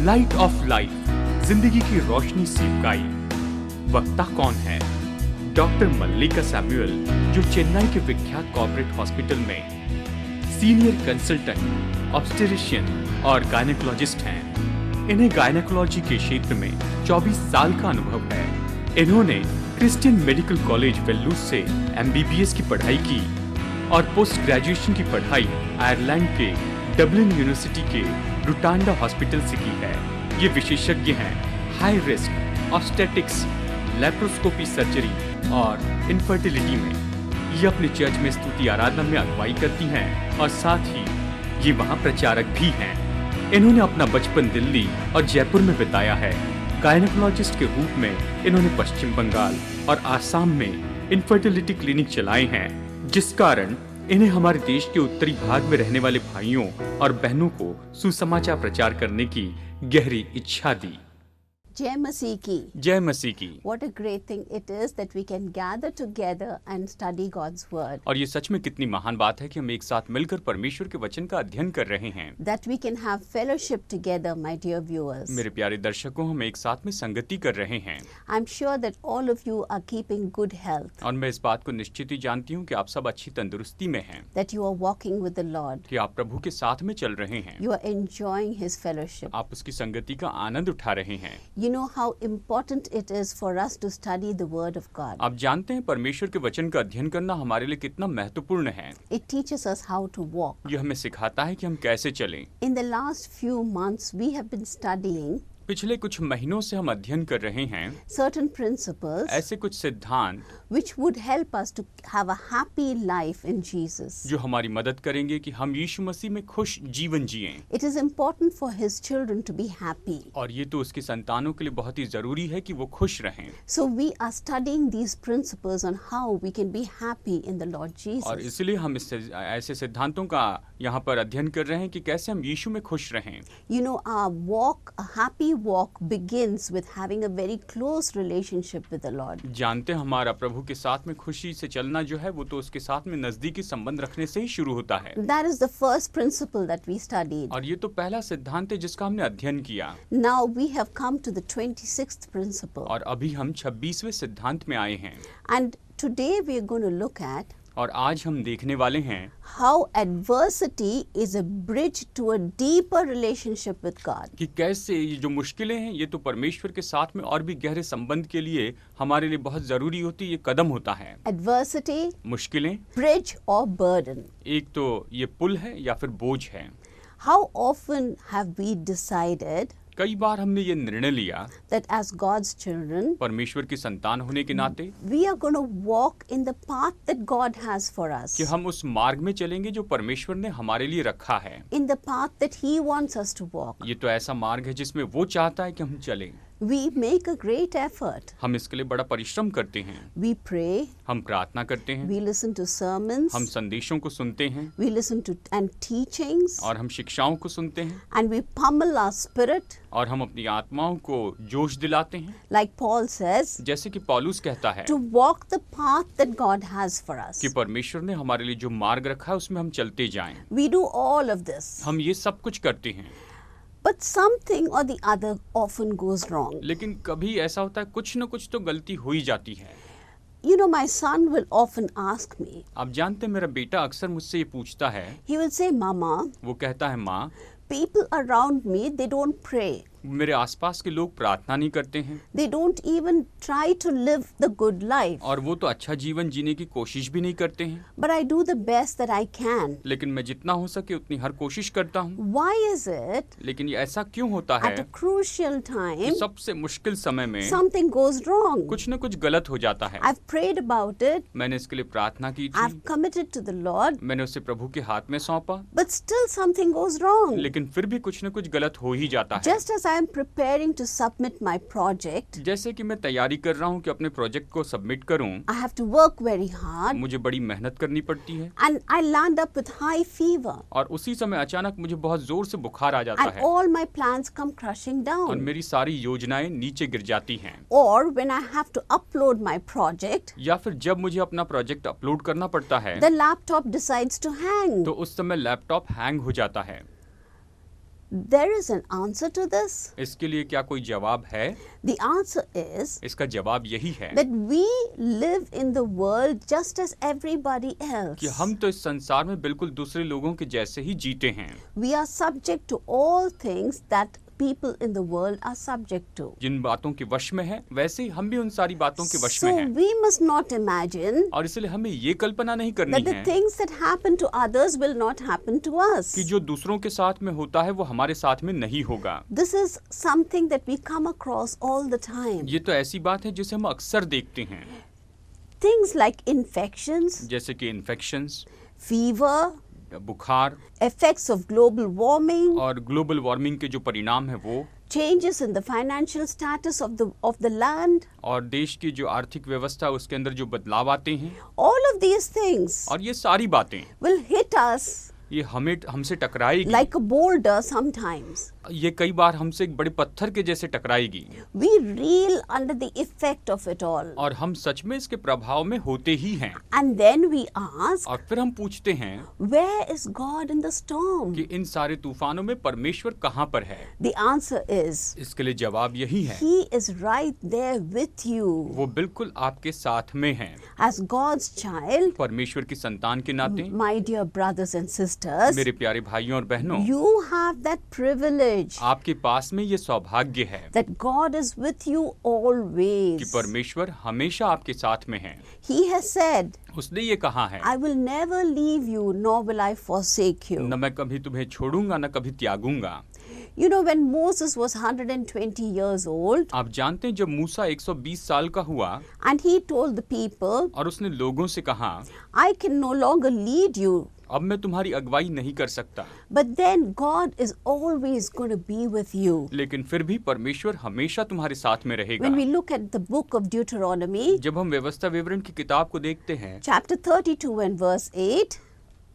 Light of life, जिंदगी की रोशनी सिपकाई। वक्ता कौन है? डॉक्टर मल्लिका सैमुअल, जो चेन्नई के विख्यात कॉर्पोरेट हॉस्पिटल में सीनियर कंसल्टेंट, ऑब्स्टेट्रिशियन और गायनेकोलॉजिस्ट हैं। इन्हें गायनेकोलॉजी के क्षेत्र में 24 साल का अनुभव है। इन्होंने क्रिश्चियन मेडिकल कॉलेज वेल्लूर से MBBS की पढ़ाई की और पोस्ट ग्रेजुएशन की पढ़ाई आयरलैंड के डबलिन यूनिवर्सिटी के रुटांडा हॉस्पिटल से की है। ये विशेषज्ञ हैं high risk obstetrics, laparoscopy surgery और इनफर्टिलिटी में। ये अपने चर्च में स्तुति आराधना में अगुवाई करती हैं और साथ ही ये वहाँ प्रचारक भी हैं। इन्होंने अपना बचपन दिल्ली और जयपुर में बिताया है। गायनेकोलॉजिस्ट के रूप में इन्होंने पश्चिम बंगाल और आसाम में इनफर्टिलिटी क्लिनिक चलाए हैं, जिस कारण इन्हें हमारे देश के उत्तरी भाग में रहने वाले भाइयों और बहनों को सुसमाचार प्रचार करने की गहरी इच्छा दी। जय मसीह की। जय मसीह की। What a great thing it is that we can gather together and study God's word. और ये सच में कितनी महान बात है कि हम एक साथ मिलकर परमेश्वर के वचन का अध्ययन कर रहे हैं। That we can have fellowship together, my dear viewers. मेरे प्यारे दर्शकों, हम एक साथ में संगति कर रहे हैं। I'm sure that all of you are keeping good health. और मैं इस बात को निश्चित ही जानती हूँ कि आप सब अच्छी तंदुरुस्ती में हैं। That you are walking with the Lord. कि आप प्रभु के साथ में चल रहे हैं। You are enjoying His fellowship. आप उसकी संगति का आनंद उठा रहे हैं। You know how important it is for us to study the Word of God. आप जानते हैं परमेश्वर के वचन का अध्ययन करना हमारे लिए कितना महत्वपूर्ण है। It teaches us how to walk. ये हमें सिखाता है कि हम कैसे चलें। In the last few months, we have been studying पिछले कुछ महीनों से हम अध्ययन कर रहे हैं certain principles ऐसे कुछ सिद्धांत which would help us to have a happy life in Jesus. जो हमारी मदद करेंगे कि हम यीशु मसीह में खुश जीवन जिएं। It is important for His children to be happy. और ये तो उसकी संतानों के लिए बहुत ही जरूरी है कि वो खुश रहें। So we are studying these principles on how we can be happy in the Lord Jesus. और इसलिए हम ऐसे सिद्धांतों का यहाँ पर अध्ययन कर रहे हैं कि कैसे हम यीशु में खुश रहें। You know, our walk, a happy walk begins with having a very close relationship with the Lord. जानते हैं हमारा प्रभु के साथ में खुशी से चलना जो है वो तो उसके साथ में नजदीकी संबंध रखने से ही शुरू होता है। That is the first principle that we studied. और ये तो पहला सिद्धांत है जिसका हमने अध्ययन किया। Now we have come to the 26th principle. और अभी हम 26वें सिद्धांत में आए हैं। And today we are going to look at और आज हम देखने वाले हैं how adversity is a bridge to a deeper relationship with God. कि कैसे ये जो मुश्किलें हैं ये तो परमेश्वर के साथ में और भी गहरे संबंध के लिए हमारे लिए बहुत जरूरी होती है। ये कदम होता है। Adversity, मुश्किलें, bridge or burden. एक तो ये पुल है या फिर बोझ है। How often have we decided कई बार हमने ये निर्णय लिया that as God's children, परमेश्वर की संतान होने के नाते we are going to walk in the path that God has for us, कि हम उस मार्ग में चलेंगे जो परमेश्वर ने हमारे लिए रखा है। in the path that He wants us to walk. ये तो ऐसा मार्ग है जिसमें वो चाहता है कि हम चलें। We make a great effort. हम इसके लिए बड़ा परिश्रम करते हैं। We pray, हम प्रार्थना करते हैं, we listen to sermons, हम संदेशों को सुनते हैं we listen to and teachings, और हम शिक्षाओं को सुनते हैं and we pummel our spirit, और हम अपनी आत्माओं को जोश दिलाते हैं, like Paul says, जैसे कि पौलुस कहता है to walk the path that God has for us. कि परमेश्वर ने हमारे लिए जो मार्ग रखा है उसमें हम चलते जाएं। We do all of this. हम ये सब कुछ करते हैं। But something or the other often goes wrong. लेकिन कभी ऐसा होता है कुछ न कुछ तो गलती हो ही जाती है। You know, my son will often ask me, आप जानते हैं मेरा बेटा अक्सर मुझसे ये पूछता है। he will say, Mama, वो कहता है माँ, people around me, they don't pray. मेरे आसपास के लोग प्रार्थना नहीं करते हैं They don't even try to live the good life. और वो तो अच्छा जीवन जीने की कोशिश भी नहीं करते हैं। But I do the best that I can. लेकिन मैं जितना हो सके उतनी हर कोशिश करता हूँ। Why is it लेकिन ये ऐसा क्यों होता है at a crucial time कि सबसे मुश्किल समय में something goes wrong? कुछ न कुछ गलत हो जाता है। I've prayed about it. मैंने इसके लिए प्रार्थना की I've थी, committed to the Lord. मैंने उसे प्रभु के हाथ में सौंपा, But still something goes wrong. लेकिन फिर भी कुछ न कुछ गलत हो ही जाता है। Just as I am preparing to submit my project, जैसे कि मैं तैयारी कर रहा हूँ कि अपने प्रोजेक्ट को सबमिट करूँ, I have to work very hard मुझे बड़ी मेहनत करनी पड़ती है and I land up with high fever और उसी समय अचानक मुझे बहुत जोर से बुखार आ जाता and है all my plans come crushing और down. मेरी सारी योजनाएं नीचे गिर जाती हैं। Or when I have to upload my project, या फिर जब मुझे अपना प्रोजेक्ट अपलोड करना पड़ता है the laptop decides to hang. तो उस समय लैपटॉप हैंग हो जाता है। There is an answer to this. इसके लिए क्या कोई जवाब है? The answer is इसका जवाब यही है that we live in the world just as everybody कि else. हम तो इस संसार में बिल्कुल दूसरे लोगों के जैसे ही जीते हैं। We are subject to all things that people in the world are subject to. जिन बातों के वश में है, वैसे ही हम भी उन सारी बातों के वश में So हैं। we must not imagine और इसलिए हमें ये कल्पना नहीं करनी that the है things that happen to others will not happen to us. कि जो दूसरों के साथ में होता है वो हमारे साथ में नहीं होगा। This is something that we come across all the time. ये तो ऐसी बात है जिसे हम अक्सर देखते हैं, Things like infections, जैसे कि इन्फेक्शंस, fever, बुखार effects of global warming, और ग्लोबल वार्मिंग के जो परिणाम है वो, changes in the financial status of the land. और देश की जो आर्थिक व्यवस्था उसके अंदर जो बदलाव आते हैं, All of these things और ये सारी बातें will hit us ये हमसे टकराएगी। like a boulder sometimes. ये कई बार हमसे एक बड़े पत्थर के जैसे टकराएगी We reel under the effect of it all. और हम सच में इसके प्रभाव में होते ही हैं। And then we ask, और फिर हम पूछते हैं where is God in the storm? कि इन सारे तूफानों में परमेश्वर कहाँ पर है? The answer is, इसके लिए जवाब यही है, He is right there with you. वो बिल्कुल आपके साथ में है। As God's child, परमेश्वर की संतान के नाते my dear brothers and sisters, मेरे प्यारे भाइयों और बहनों, you have that privilege आपके पास में ये सौभाग्य है that God is with you कि always. परमेश्वर हमेशा आपके साथ में है। He has said, उसने ये कहा है, I will never leave you, nor will I forsake you. न मैं कभी तुम्हें छोड़ूंगा न कभी त्यागूंगा। You know, when Moses was 120 years old, आप जानते हैं जब मूसा 120 साल का हुआ and he told the people, और उसने लोगों से कहा, I can no longer lead you, अब मैं तुम्हारी अगुवाई नहीं कर सकता, but then God is always going to be with you. लेकिन फिर भी परमेश्वर हमेशा तुम्हारे साथ में रहेगा। When we look at the book of Deuteronomy, जब हम व्यवस्था विवरण की किताब को देखते हैं, chapter 32 and verse 8,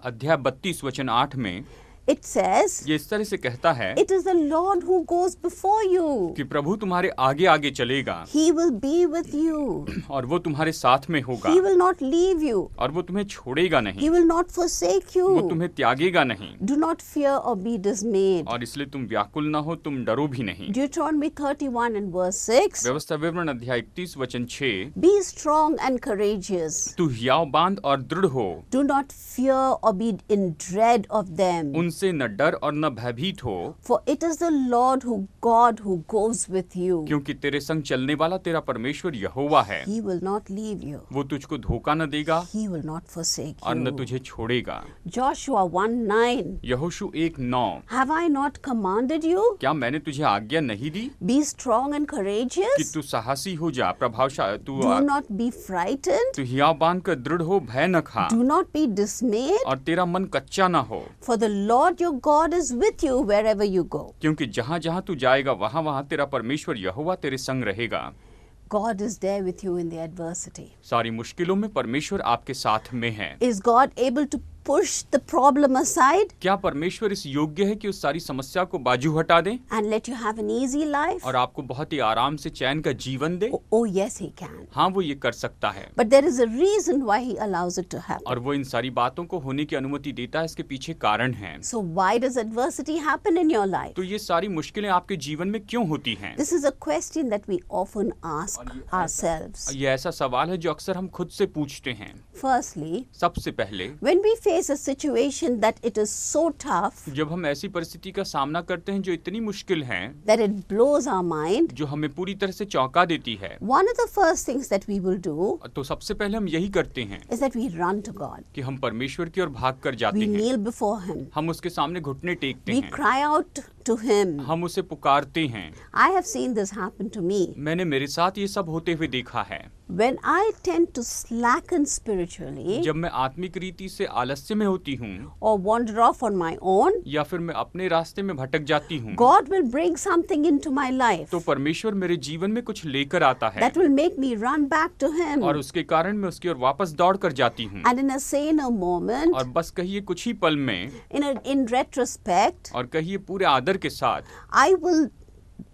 अध्याय 32 वचन 8 में it says, ये इस तरह से कहता है It is the Lord who goes before you. कि प्रभु तुम्हारे आगे आगे चलेगा He will be with you. और वो तुम्हारे साथ में होगा He will not leave you. और वो तुम्हें छोड़ेगा He नहीं, will not forsake वो you. तुम्हें त्यागेगा नहीं, Do not fear or be dismayed. और इसलिए तुम व्याकुल ना हो, तुम डरो भी नहीं। Deuteronomy 31 and verse 6, व्यवस्था विवरण अध्याय 31 वचन 6, Be strong and courageous. तू हियाव बांध और दृढ़ हो, Do not fear or be in dread of them. उनसे न डर और न भयभीत हो, For it is the Lord God who goes with you. क्योंकि तेरे संग चलने वाला तेरा परमेश्वर यहोवा है, He will not leave you. वो तुझको धोखा न देगा He will not forsake और न you. तुझे छोड़ेगा। Joshua 1:9, यहोशू 1:9, Have I not commanded you? क्या मैंने तुझे आज्ञा नहीं दी Be strong and कि courageous. तू साहसी हो जा, प्रभावशाली, Do not be frightened. तू हियाव बांध कर दृढ़ हो, भय न खा Do not be dismayed. और तेरा मन कच्चा ना हो, For the Lord your God is with you wherever you go. क्योंकि जहाँ जहाँ तू जाएगा वहाँ वहाँ तेरा परमेश्वर यहोवा तेरे संग रहेगा। God is there with you in the adversity. सारी मुश्किलों में परमेश्वर आपके साथ में है। Is God able to push the problem aside क्या परमेश्वर इस योग्य है कि उस सारी समस्या को बाजू हटा दे and let you have an easy life? और आपको बहुत ही आराम से चैन का जीवन दे? Oh, yes, He can. हाँ, वो ये कर सकता है, But there is a reason why He allows it to happen. और वो इन सारी बातों को होने की अनुमति देता है। इसके पीछे कारण है। So why does adversity happen in your life? तो ये सारी मुश्किलें आपके जीवन में क्यों होती हैं? This is a question that we often ask ourselves. ये ऐसा सवाल है जो अक्सर हम खुद से पूछते हैं। Firstly, सबसे पहले when we face a situation that it is so tough जब हम ऐसी परिस्थिति का सामना करते हैं जो इतनी मुश्किल है, that it blows our mind, जो हमें पूरी तरह से चौंका देती है, one of the first things that we will do तो सबसे पहले हम यही करते हैं is that we run to God. कि हम परमेश्वर की ओर भाग कर जाते We हैं। kneel before Him. हम उसके सामने घुटने टेकते We हैं, cry out to Him. हम उसे पुकारते हैं। I have seen this happen to me. मैंने मेरे साथ ये सब होते हुए देखा है। When I tend to slacken spiritually जब मैं आत्मिक रीति से आलस्य में होती हूँ or wander off on my own, या फिर मैं अपने रास्ते में भटक जाती हूँ, God will bring something into my life तो परमेश्वर मेरे जीवन में कुछ लेकर आता है that will make me run back to Him. और उसके कारण मैं उसकी ओर वापस दौड़ कर जाती हूँ। And in a saner moment, और बस कहिए कुछ ही पल में in retrospect, और कहिए पूरे आदर के साथ I will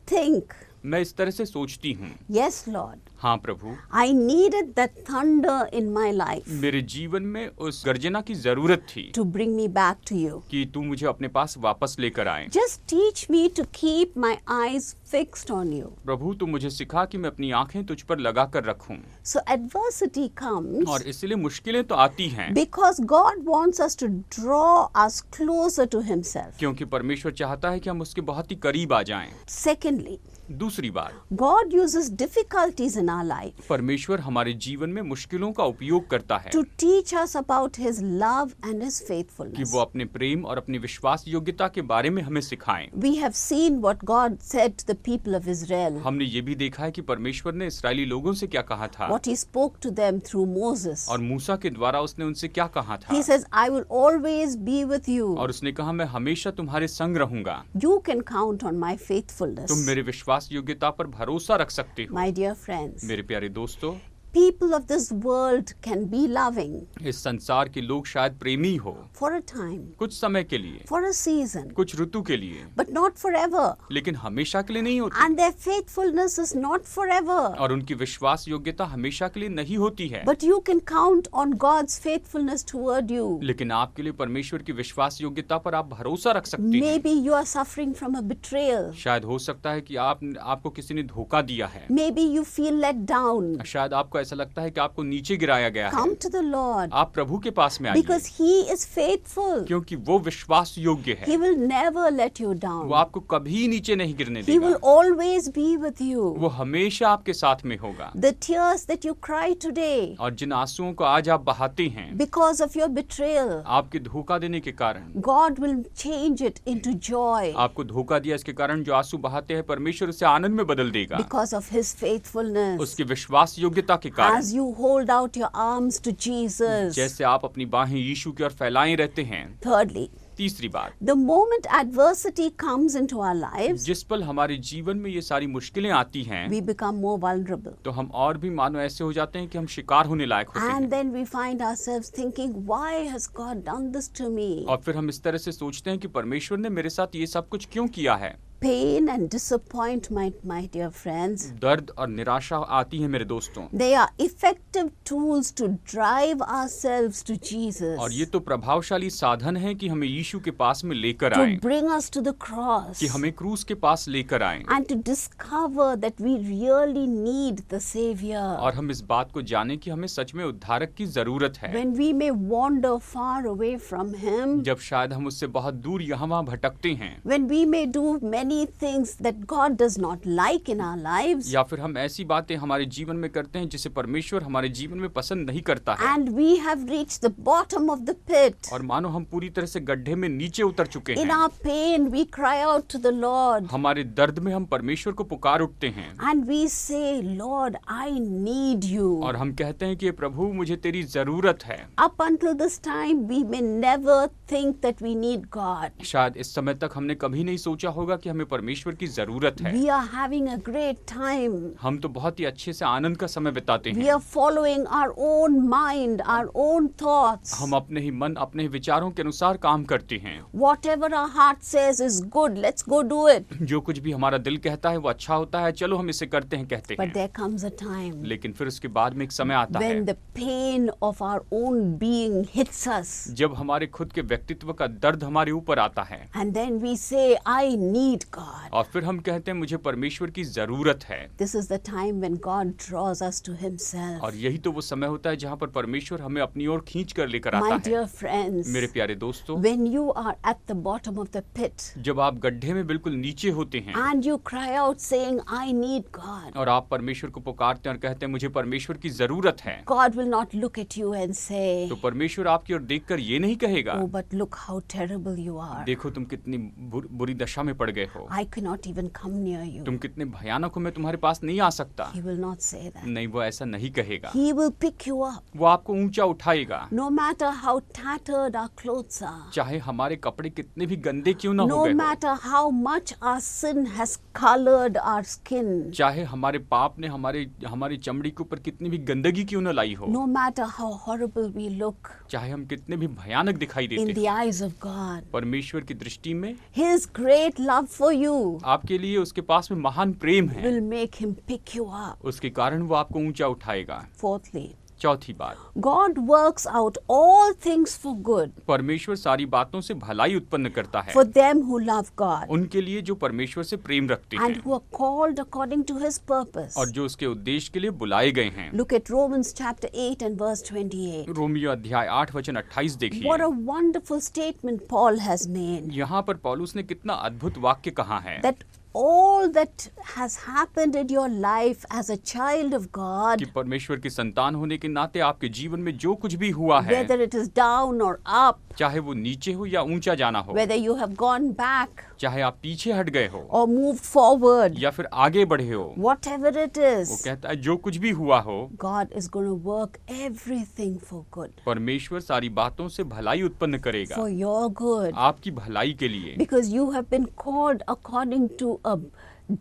think मैं इस तरह से सोचती हूँ। Yes, Lord. हाँ प्रभु, I needed that thunder in my life मेरे जीवन में उस गर्जना की जरूरत थी to bring me back to you. कि तू मुझे अपने पास वापस लेकर आए। Just teach me to keep my eyes fixed on you. प्रभु, तू मुझे सिखा कि मैं अपनी आंखें तुझ पर लगा कर रखूं। So adversity comes और इसलिए मुश्किलें तो आती हैं because God wants us to draw us closer to Himself. क्योंकि परमेश्वर चाहता है कि हम उसके बहुत ही करीब आ जाएं। Secondly, दूसरी बात, God uses difficulties in our life परमेश्वर हमारे जीवन में मुश्किलों का उपयोग करता है to teach us about His love and His कि faithfulness. वो अपने प्रेम और अपनी विश्वास योग्यता के बारे में हमें सिखाएं। We have seen what God said to the people of Israel, हमने ये भी देखा है कि परमेश्वर ने इस्राएली लोगों से क्या कहा था what He spoke to them through Moses. और मूसा के द्वारा उसने उनसे क्या कहा था। He says, I will always be with you. और उसने कहा, मैं हमेशा तुम्हारे संग रहूंगा, You can count on my faithfulness. तुम मेरे विश्वास योग्यता पर भरोसा रख सकते हो। My dear friends, मेरे प्यारे दोस्तों, people of this world can be loving इस संसार के लोग शायद प्रेमी हो for a time, कुछ समय के लिए, for a season, कुछ ऋतु के लिए, but not forever. लेकिन हमेशा के लिए नहीं होती। And their faithfulness is not forever. और उनकी विश्वास योग्यता हमेशा के लिए नहीं होती है। But you can count on God's faithfulness toward you. लेकिन आपके लिए परमेश्वर की विश्वास योग्यता पर आप भरोसा रख सकते हैं। Maybe you are suffering from a betrayal. शायद हो सकता है कि आपको किसी ने धोखा दिया है। Maybe you feel let down. शायद आपको ऐसा लगता है कि आपको नीचे गिराया गया है। Come to the Lord आप प्रभु के पास में आइए, because He is faithful. क्योंकि वो विश्वास योग्य है। He will never let you वो down. आपको कभी नीचे नहीं गिरने He will देगा। always be with you. वो हमेशा आपके साथ में होगा। The tears that you cry today और जिन आंसुओं को आज आप बहाते हैं because of your betrayal, आपके धोखा देने के कारण, God will change it into joy आपको धोखा दिया इसके कारण जो आंसू बहाते हैं परमेश्वर उसे आनंद में बदल देगा because of His faithfulness. उसकी विश्वास योग्यता के कारण। As you hold out your arms to Jesus. जैसे आप अपनी बाहें यीशु की ओर फैलाए रहते हैं। Thirdly, तीसरी बात, the moment adversity comes into our lives, जिस पल हमारे जीवन में ये सारी मुश्किलें आती हैं we become more vulnerable. तो हम और भी मानो ऐसे हो जाते हैं कि हम शिकार होने लायक होते हैं। And then we find ourselves thinking, why has God done this to me? और फिर हम इस तरह से सोचते हैं कि परमेश्वर ने मेरे साथ ये सब कुछ क्यों किया है। Pain and disappointment, my dear friends, दर्द और निराशा आती है मेरे दोस्तों, they are effective tools to drive ourselves to Jesus, और ये तो प्रभावशाली साधन है कि हमें यीशु के पास में लेकर to आए, bring us to the cross, कि हमें क्रूस के पास लेकर आए and to discover that we really need the Savior. और हम इस बात को जाने कि हमें सच में उद्धारक की जरूरत है। When we may wander far away from Him, जब शायद हम उससे बहुत दूर यहाँ वहाँ भटकते हैं, when we may do many things that God does not like in our lives, या फिर हम ऐसी बातें हमारे जीवन में करते हैं जिसे परमेश्वर हमारे जीवन में पसंद नहीं करता है, and we have reached the bottom of the pit. और मानो हम पूरी तरह से गड्ढे में नीचे उतर चुके In हैं। our pain, we cry out to the Lord, हमारे दर्द में हम परमेश्वर को पुकार उठते हैं and we say, Lord, I need you. और हम कहते हैं कि प्रभु मुझे तेरी जरूरत है। Up until this time, we may never think that we need God. शायद इस समय तक हमने कभी नहीं सोचा होगा कि हमें परमेश्वर की जरूरत है। We are having a great time. हम तो बहुत ही अच्छे से आनंद का समय बिताते We हैं। are following our own mind, our own thoughts. हम अपने ही मन, अपने ही विचारों के अनुसार काम करते हैं। Whatever our heart says is good, let's go do it. जो कुछ भी हमारा दिल कहता है वो अच्छा होता है, चलो हम इसे करते हैं कहते But हैं। there comes a time लेकिन फिर उसके बाद में एक समय आता when है the pain of our own being hits us. जब हमारे खुद के व्यक्तित्व का दर्द हमारे ऊपर आता है And then we say, I need God. और फिर हम कहते हैं मुझे परमेश्वर की जरूरत है। This is the time when God draws us to Himself. और यही तो वो समय होता है जहाँ पर परमेश्वर हमें अपनी ओर खींच कर लेकर My आता है। dear friends, मेरे प्यारे दोस्तों, when you are at the bottom of the pit जब आप गड्ढे में बिल्कुल नीचे होते हैं and you cry out saying, I need God, और आप परमेश्वर को पुकारते हैं और कहते हैं मुझे परमेश्वर की जरूरत है, God will not look at you and say, तो परमेश्वर आपकी ओर देखकर ये नहीं कहेगा, oh, but look how terrible you are. देखो तुम कितनी बुरी दशा में पड़ गए हो, I cannot even come near you. तुम कितने भयानक हो, मैं तुम्हारे पास नहीं आ सकता। He will not say that. नहीं, वो ऐसा नहीं कहेगा। He will pick you up. वो आपको ऊंचा उठाएगा, No matter how tattered our clothes are, चाहे हमारे कपड़े कितने भी गंदे क्यों ना हो no गए हो, matter how much our sin has colored our skin, चाहे हमारे पाप ने हमारी चमड़ी के ऊपर कितनी भी गंदगी क्यों ना लाई हो, no matter how horrible we look चाहे हम कितने भी भयानक दिखाई in देते the हैं, eyes of God, परमेश्वर की दृष्टि में His great love for you आपके लिए उसके पास में महान प्रेम है, will make him pick you up. उसके कारण वो आपको ऊंचा उठाएगा। Fourthly, चौथी बात, God works out all things for good परमेश्वर सारी बातों से भलाई उत्पन्न करता है for them who love God उनके लिए जो परमेश्वर से प्रेम रखते and हैं who are called according to his purpose. और जो उसके उद्देश्य के लिए बुलाए गए हैं। Look at Romans chapter 8 and verse 28. Romeo अध्याय 8 वचन 28 देखिए। What a wonderful statement Paul has made. यहाँ पर पौलुस ने कितना अद्भुत वाक्य कहा है That all that has happened in your life as a child of कि God, परमेश्वर की संतान होने के नाते आपके जीवन में जो कुछ भी हुआ है, whether it is down or up, चाहे वो नीचे हो या ऊंचा जाना हो, whether you have gone back चाहे आप पीछे हट गए हो or moved forward, या फिर आगे बढ़े हो, whatever it वो is, कहता है जो कुछ भी हुआ हो, God is going to work everything for good, परमेश्वर सारी बातों से भलाई उत्पन्न करेगा for your good, आपकी भलाई के लिए, because you have been called according to a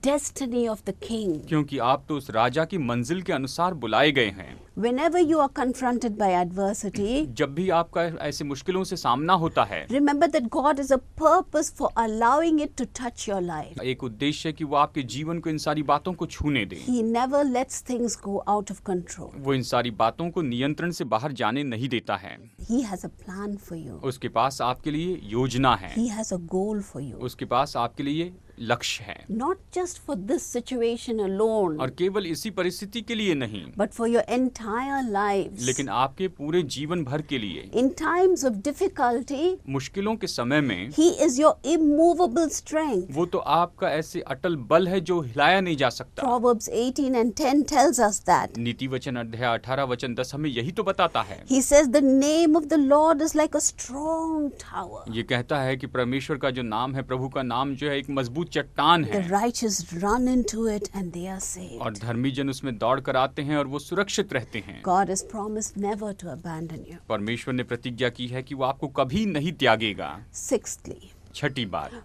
destiny of the king. क्योंकि आप तो उस राजा की मंजिल के अनुसार बुलाए गए हैं। Whenever you are confronted by adversity, जब भी आपका ऐसे मुश्किलों से सामना होता है, remember that God is a purpose for allowing it to touch your life. एक उद्देश्य है कि वो आपके जीवन को इन सारी बातों को छूने दे। He never lets things go out of control. वो इन सारी बातों को नियंत्रण से बाहर जाने नहीं देता है। He has a plan for you. उसके पास आपके लिए योजना है, He has a goal for you. उसके पास आपके लिए लक्ष्य है, Not just for this situation alone, और केवल इसी परिस्थिति के लिए नहीं, but for your entire lives. लेकिन आपके पूरे जीवन भर के लिए। In times of difficulty, मुश्किलों के समय में He is your immovable strength. वो तो आपका ऐसे अटल बल है जो हिलाया नहीं जा सकता। Proverbs 18 and 10 tells us that. नीति वचन अध्याय 18 वचन 10 हमें यही तो बताता है। He says the name of the Lord is like a strong tower. ये कहता है कि परमेश्वर का जो नाम है, प्रभु का नाम जो है एक मजबूत चट्टान The है, righteous run into it and they are saved. और धर्मी जन उसमें दौड़ कर आते हैं और वो सुरक्षित रहते हैं। God has promised never to abandon you. परमेश्वर ने प्रतिज्ञा की है कि वो आपको कभी नहीं त्यागेगा। Sixthly, छठी बात,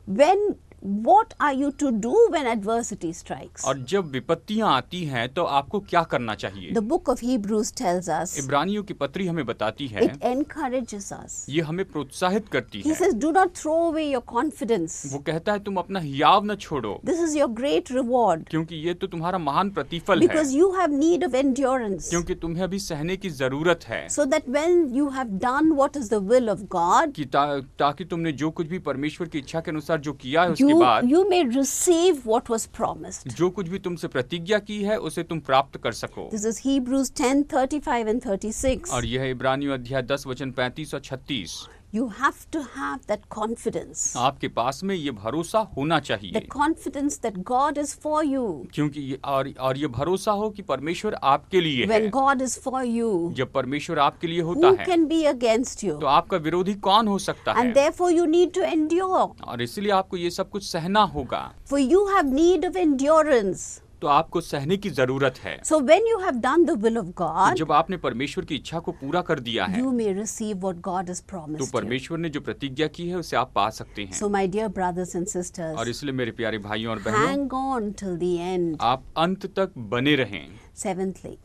what are you to do when adversity strikes? और जब विपत्तियां आती हैं तो आपको क्या करना चाहिए? The book of Hebrews tells us, इब्रानियों की पत्री हमें बताती है, it encourages us. ये हमें प्रोत्साहित करती He है। says, do not throw away your confidence. वो कहता है तुम अपना हियाव न छोड़ो, This is your great reward क्योंकि ये तो तुम्हारा महान प्रतिफल है, because you have need of endurance. क्योंकि तुम्हें अभी सहने की जरूरत है, So that when you have done what is the will of God, कि ताकि तुमने जो कुछ भी परमेश्वर की इच्छा के अनुसार जो किया है उसके बाद you may receive what was promised. जो कुछ भी तुमसे प्रतिज्ञा की है उसे तुम प्राप्त कर सको। This is Hebrews 10:35 and 36. और यह इब्रानियों अध्याय 10 वचन 35 और 36। You have to have that confidence. आपके पास में ये भरोसा होना The चाहिए, confidence that God is for you. क्योंकि और ये भरोसा हो कि परमेश्वर आपके लिए When है। God is for you, जब परमेश्वर आपके लिए होता who है can be against you? तो आपका विरोधी कौन हो सकता है? And therefore you need to endure. और इसलिए आपको ये सब कुछ सहना होगा, For you have need of endurance. तो आपको सहने की जरूरत है। So when you have done the will of God, जब आपने परमेश्वर की इच्छा को पूरा कर दिया है you may receive what God has तो promised you. परमेश्वर ने जो प्रतिज्ञा की है उसे आप पा सकते हैं। So my dear brothers and और sisters, इसलिए मेरे प्यारे भाइयों और बहनों, hang on till the end. आप अंत तक बने रहें। Seventhly,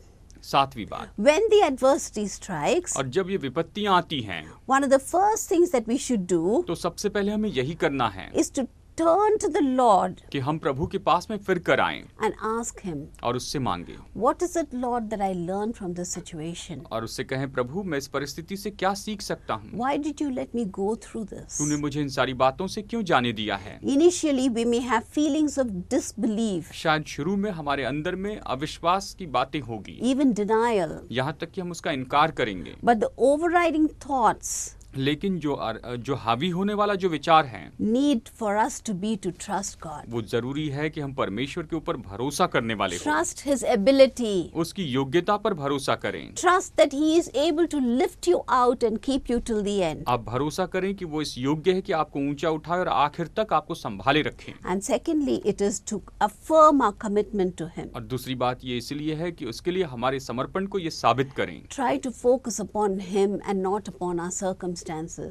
सातवीं बात, when the adversity strikes, और जब ये विपत्तियां आती हैं one of the first things that we should do तो सबसे पहले हमें यही करना है is to turn to the Lord कि हम प्रभु के पास में फिर कर आएं and ask Him, और उससे मांगे what is it, Lord, that I learned from this situation? और उससे कहें, प्रभु मैं इस परिस्थिति से क्या सीख सकता हूँ? Why did you let me go through this? तूने मुझे इन सारी बातों से क्यों जाने दिया है? Initially, we may have feelings of disbelief, शायद शुरू में हमारे अंदर में अविश्वास की बातें होगी, even denial, यहाँ तक कि हम उसका इनकार करेंगे, but the overriding thoughts लेकिन जो हावी होने वाला जो विचार है need for us to be to trust God. वो जरूरी है कि हम परमेश्वर के ऊपर भरोसा करने वाले हों, Trust His ability. उसकी योग्यता पर भरोसा करें। Trust that He is able to lift you out and keep you till the end. आप भरोसा करें कि वो इस योग्य है कि आपको ऊंचा उठाए और आखिर तक आपको संभाले रखें। And secondly, it is to affirm our commitment to Him. और दूसरी बात ये इसलिए है कि उसके लिए हमारे समर्पण को ये साबित करें। Try to focus upon Him and not upon our circumstances.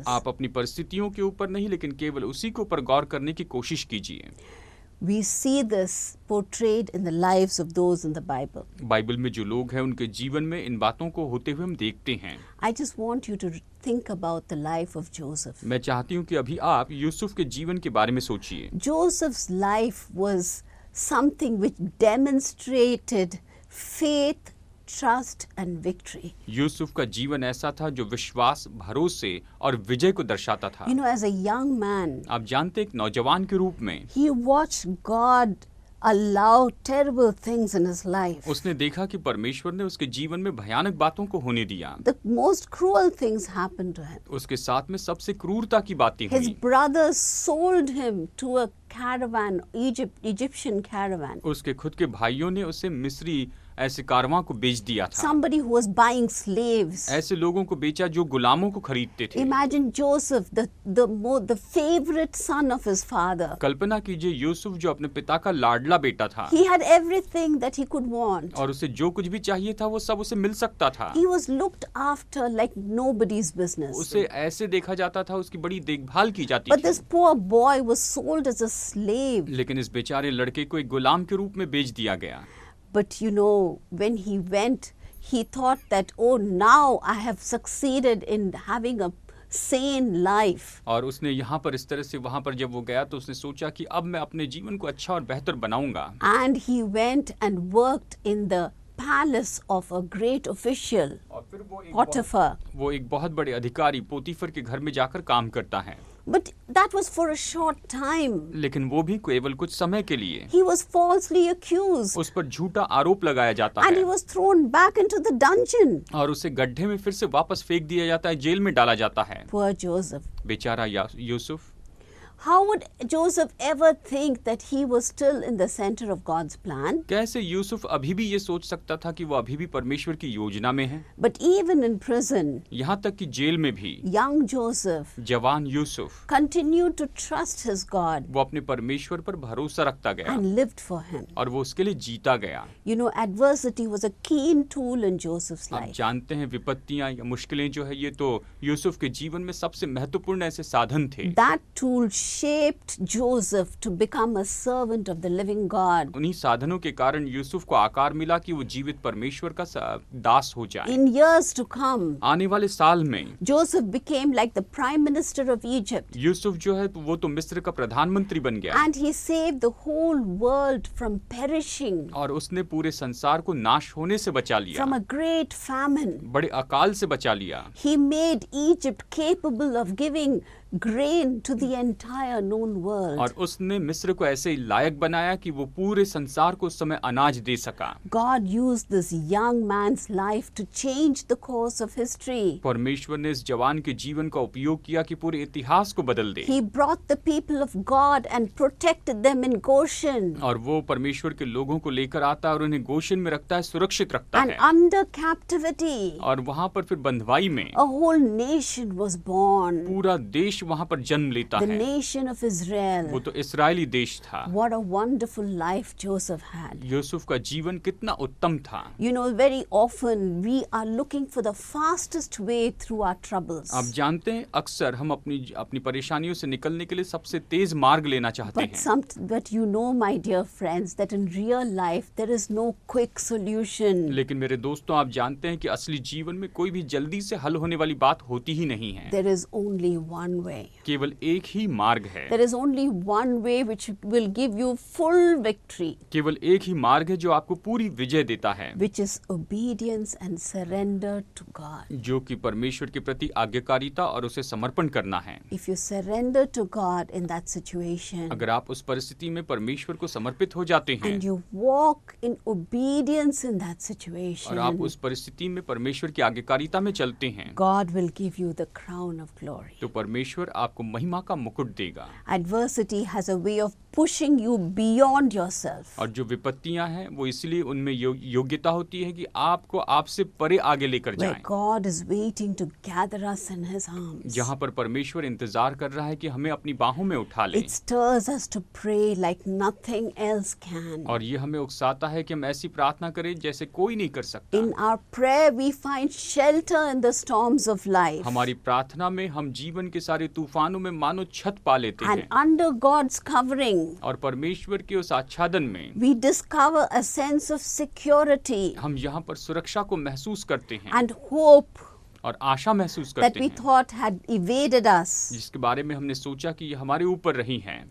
आप अपनी परिस्थितियों के ऊपर नहीं लेकिन केवल उसी के ऊपर गौर करने की कोशिश कीजिए। We see this portrayed in the lives of those in the Bible. Bible में जो लोग हैं उनके जीवन में इन बातों को होते हुए हम देखते हैं। I just want you to think about the life of Joseph. मैं चाहती हूँ कि अभी आप यूसुफ के जीवन के बारे में सोचिए। Joseph's life was something which demonstrated faith, trust and victory. Yusuf का जीवन ऐसा था जो विश्वास, भरोसे और विजय को दर्शाता था। You know, as a young man, आप जानते हैं, एक नौजवान के रूप में he watched God allow terrible things in his life. उसने देखा कि परमेश्वर ने उसके जीवन में भयानक बातों को होने दिया। The most cruel things happened to him. उसके साथ में सबसे क्रूरता की बातें His हुई। brothers sold him to a caravan, Egyptian caravan. उसके खुद के भाइयों ने उसे मिस्री ऐसे कारवां को बेच दिया था। Somebody who was buying slaves. ऐसे लोगों को बेचा जो गुलामों को खरीदते थे। Imagine Joseph, the favorite son of his father. कल्पना कीजिए, यूसुफ जो अपने पिता का लाडला बेटा था। He had everything that he could want. और उसे जो कुछ भी चाहिए था वो सब उसे मिल सकता था। He was looked after like nobody's business. उसे ऐसे देखा जाता था, उसकी बड़ी देखभाल की जाती But थी। this poor boy was sold as a slave. लेकिन इस बेचारे लड़के को एक गुलाम के रूप में बेच दिया गया। But you know, when he went, he thought that, oh, now I have succeeded in having a sane life. और उसने यहाँ पर इस तरह से वहाँ पर जब वो गया तो उसने सोचा कि अब मैं अपने जीवन को अच्छा और बेहतर बनाऊंगा। And he went and worked in the palace of a great official, और फिर Potiphar. वो एक बहुत बड़े अधिकारी पोतीफर के घर में जाकर काम करता है। But that was for a short time. लेकिन वो भी केवल कुछ समय के लिए। He was falsely accused. उस पर झूठा आरोप लगाया जाता And he है was thrown back into the dungeon. और उसे गड्ढे में फिर से वापस फेंक दिया जाता है, जेल में डाला जाता है। Poor Joseph. बेचारा Yusuf. How would Joseph ever think that he was still in the center of God's plan? कैसे यूसुफ अभी भी ये सोच सकता था कि वो अभी भी परमेश्वर की योजना में है। But even in prison, यहाँ तक कि जेल में भी young Joseph जवान Yusuf continued to trust his God वो अपने परमेश्वर पर भरोसा रखता गया and lived for him. और वो उसके लिए जीता गया। You know, adversity was a keen tool in Joseph's आप life. जानते हैं, विपत्तियां या मुश्किलें जो है ये तो यूसुफ के जीवन में सबसे महत्वपूर्ण ऐसे साधन थे। That tool shaped Joseph to become a servant of the living God. उन्हीं साधनों के कारण यूसुफ को आकार मिला कि वो जीवित परमेश्वर का दास हो जाए। In years to come, आने वाले साल में Joseph became like the prime minister of Egypt. Yusuf जो है वो तो मिस्र का प्रधानमंत्री बन गया And he saved the whole world from perishing, और उसने पूरे संसार को नाश होने से बचा लिया, from a great famine. बड़े अकाल से बचा लिया। He made Egypt capable of giving grain to the entire known world. और उसने मिस्र को ऐसे लायक बनाया कि वो पूरे संसार को उस समय अनाज दे सका। God used this young man's life to change the course of history. परमेश्वर ने इस जवान के जीवन का उपयोग किया कि पूरे इतिहास को बदल दे। He brought the people of God and protected them in Goshen. और वो परमेश्वर के लोगों को लेकर आता है और उन्हें गोशन में रखता है, सुरक्षित रखता And है। under captivity, और वहाँ पर फिर बंधवाई में a whole nation was born. पूरा देश वहाँ पर जन्म लेता The है। nation of Israel. वो तो इस्राएली देश था। What a wonderful life Joseph had. Yusuf का जीवन कितना उत्तम था। You know, very often we are looking for the fastest way through our troubles. आप जानते हैं, अक्सर हम अपनी परेशानियों से निकलने के लिए सबसे तेज मार्ग लेना चाहते हैं। But you know, my dear friends, that in real life there is no quick solution. लेकिन मेरे दोस्तों, आप जानते हैं कि असली जीवन में कोई भी जल्दी से हल होने वाली बात होती ही नहीं है। There is only one way. केवल एक ही मार्ग है। There is only one way which will give you full victory. केवल एक ही मार्ग है जो आपको पूरी विजय देता है, Which is obedience and surrender to God. जो कि परमेश्वर के प्रति आज्ञाकारिता और उसे समर्पण करना है। If you surrender to God in that situation अगर आप उस परिस्थिति में परमेश्वर को समर्पित हो जाते हैं and you walk in obedience in that और situation, आप उस परिस्थिति में परमेश्वर की आज्ञाकारिता में चलते हैं, God will give you the crown of glory. तो परमेश्वर आपको महिमा का मुकुट देगा। Adversity has a way of pushing you beyond yourself. और जो विपत्तियां हैं वो इसलिए उनमें योग्यता होती है कि आपको आपसे परे आगे लेकर Where जाएं, God is waiting to gather us in His arms. जहां पर परमेश्वर इंतजार कर रहा है कि हमें अपनी बाहों में उठा ले। It stirs us to pray like nothing else can. और ये हमें उकसाता है कि हम ऐसी प्रार्थना करें जैसे कोई नहीं कर सकता। In our prayer we find shelter in the storms of life. हमारी प्रार्थना में हम जीवन के सारे तूफानों में मानो छत पा लेते And हैं, under God's covering, और परमेश्वर के उस आच्छादन में we discover a sense of security हम यहाँ पर सुरक्षा को महसूस करते हैं and hope और आशा महसूस that करते we हैं, thought had evaded us. जिसके बारे में हमने सोचा कि ये हमारे ऊपर रही हैं।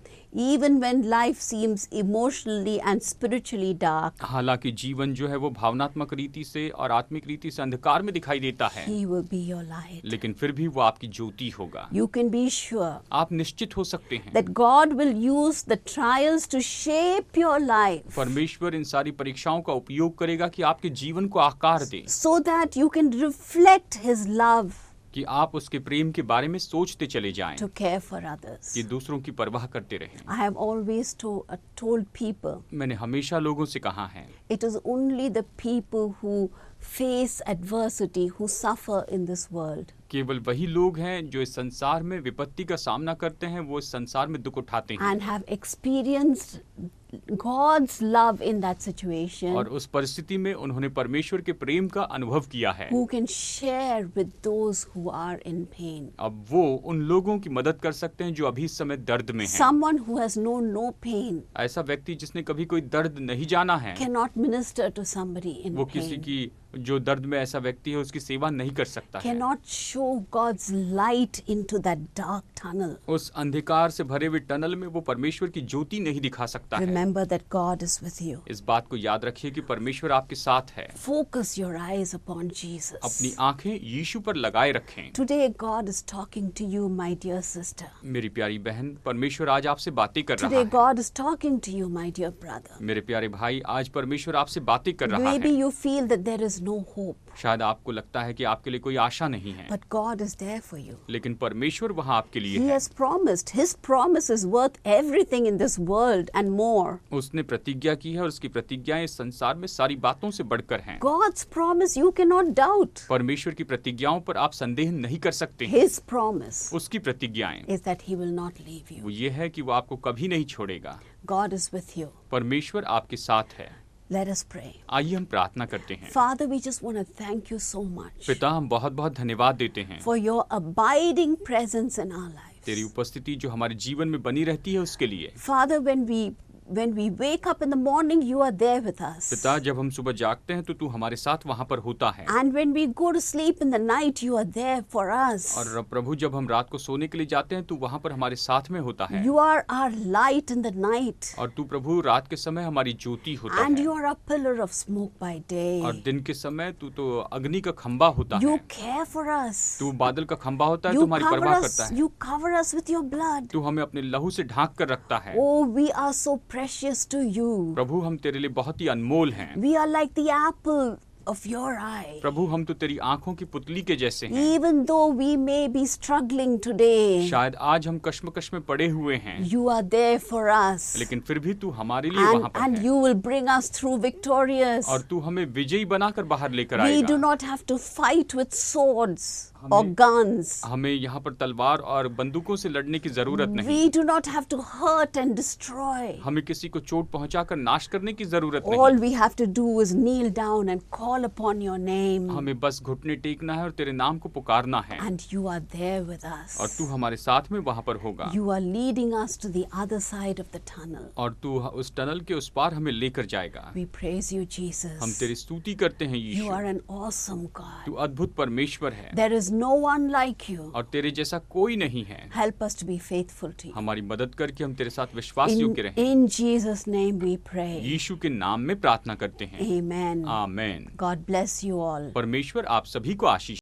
Even when life seems emotionally and spiritually dark, हालांकि जीवन जो है वो भावनात्मक रीति से और आत्मिक रीति से अंधकार में दिखाई देता है, He will be your light. लेकिन फिर भी वो आपकी ज्योति होगा। You can be sure आप निश्चित हो सकते हैं that God will use the trials to shape your life परमेश्वर इन सारी परीक्षाओं का उपयोग करेगा कि आपके जीवन को आकार दे, so that you can reflect His love कि आप उसके प्रेम के बारे में सोचते चले जाएं, to care for others. कि दूसरों की परवाह करते रहें। I have always told people मैंने हमेशा लोगों से कहा है, it is only the people who face adversity who suffer in this world. केवल वही लोग हैं जो इस संसार में विपत्ति का सामना करते हैं, वो इस संसार में दुख उठाते हैं And have experienced God's love in that situation, और उस परिस्थिति में उन्होंने परमेश्वर के प्रेम का अनुभव किया है। who can share with those who are in pain. अब वो उन लोगों की मदद कर सकते हैं जो अभी इस समय दर्द में हैं। Someone who has known no pain ऐसा व्यक्ति जिसने कभी कोई दर्द नहीं जाना है, cannot minister to somebody in वो किसी pain, की जो दर्द में ऐसा व्यक्ति है उसकी सेवा नहीं कर सकता है, cannot show God's light into that dark tunnel. उस अंधकार से भरे हुए टनल में वो परमेश्वर की ज्योति नहीं दिखा सकता है। Remember that God is with you. इस बात को याद रखिए कि परमेश्वर आपके साथ है। Focus your eyes upon Jesus. अपनी आंखें यीशु पर लगाए रखें। Today God is talking to you, my dear sister. मेरी प्यारी बहन, परमेश्वर आज आपसे बातें कर रहा Today है। God is talking to you, my dear brother. मेरे प्यारे भाई, आज परमेश्वर आपसे बातें कर रहा Maybe है। you feel that there is no hope, शायद आपको लगता है कि आपके लिए कोई आशा नहीं है, but God is there for you. लेकिन परमेश्वर वहाँ आपके लिए He है। has promised. His promise is worth everything in this world and more. उसने प्रतिज्ञा की है और उसकी प्रतिज्ञाएं इस संसार में सारी बातों से बढ़कर हैं। God's promise you cannot doubt. परमेश्वर की प्रतिज्ञाओं पर आप संदेह नहीं कर सकते हैं। His promise उसकी प्रतिज्ञाएं is that He will not leave वो you. ये है कि वो आपको कभी नहीं छोड़ेगा। God is with you. परमेश्वर आपके साथ है। Let us pray. आइए हम प्रार्थना करते हैं। Father, we just want to thank you so much पिता, हम बहुत बहुत धन्यवाद देते हैं for your abiding presence in our तेरी lives. उपस्थिति जो हमारे जीवन में बनी रहती है उसके लिए। Father, when we wake up in the morning, you are there with us. पिता, जब हम सुबह जागते हैं तो तू हमारे साथ वहाँ पर होता है, And when we go to sleep in the night, you are there for us. और प्रभु जब हम रात को सोने के लिए जाते हैं तो वहाँ पर हमारे साथ में होता है, You are our light in the night. और तू प्रभु रात के समय हमारी ज्योति होता And है, you are a pillar of smoke by और day. दिन के समय तू तो अग्नि का खंबा होता You है, care for us. तू बादल का खंबा होता है, तू You हमारी cover परवाह us. करता है, You cover us with your blood. तू हमें अपने लहू से ढांक कर रखता है। Oh, we are so precious to you. प्रभु, हम तेरे लिए बहुत ही अनमोल हैं। We are like the apple of your eye. प्रभु, हम तो तेरी आंखों की पुतली के जैसे हैं। Even though we may be struggling today, शायद आज हम कश्मकश में पड़े हुए हैं, you are there for us. लेकिन फिर भी तू हमारे लिए वहाँ पर And है, you will bring us through victorious. और तू हमें विजयी बनाकर बाहर लेकर We do आएगा। not have to fight with swords or guns. हमें यहाँ पर तलवार और बंदूकों से लड़ने की जरूरत नहीं। We do not have to hurt and destroy. हमें किसी को चोट पहुंचाकर नाश करने की जरूरत नहीं। All we have to do is kneel down and call upon your name. हमें बस घुटने टेकना है और तेरे नाम को पुकारना है, And you are there with us. और तू हमारे साथ में वहाँ पर होगा, You are leading us to the other side of the tunnel. और तू उस टनल के उस पार हमें लेकर जाएगा। We praise you, हम Jesus. तेरी स्तुति करते हैं You Yeshu, are an awesome God. तू अद्भुत परमेश्वर है, There is no one like you. और तेरे जैसा कोई नहीं है। Help us to be faithful to you. हमारी मदद करके हम तेरे साथ विश्वास योग्य रहें। In Jesus' name we pray. यीशु के नाम में प्रार्थना करते हैं, Amen. Amen. God bless you all. परमेश्वर आप सभी को आशीष